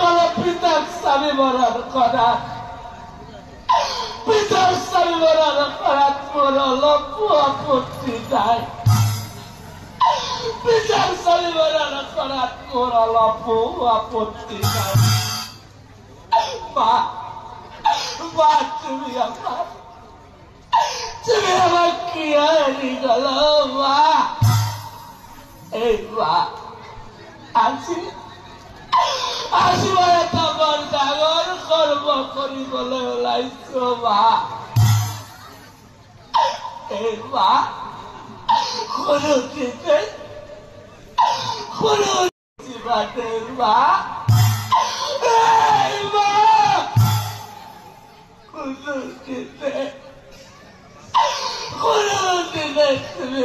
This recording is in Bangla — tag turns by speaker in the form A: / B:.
A: হলো পিতার স্বামী মরার করাত পিতার স্বামী মরার করাত মোর হলো পুয়া পুত্রী নাই পিতার স্বামী মরার করাত মোর হলো পুয়া পুত্রী নাই মা মা তুমি আমার কি হারিয়ে গেল মা এই মা আসি বলে তখন ডাঙর কর্ম কৰিবলৈ ওলাইছো মা এই মা কোনো দিতে কোনো জীবনের মা এই মা কোনো দিতে তুমি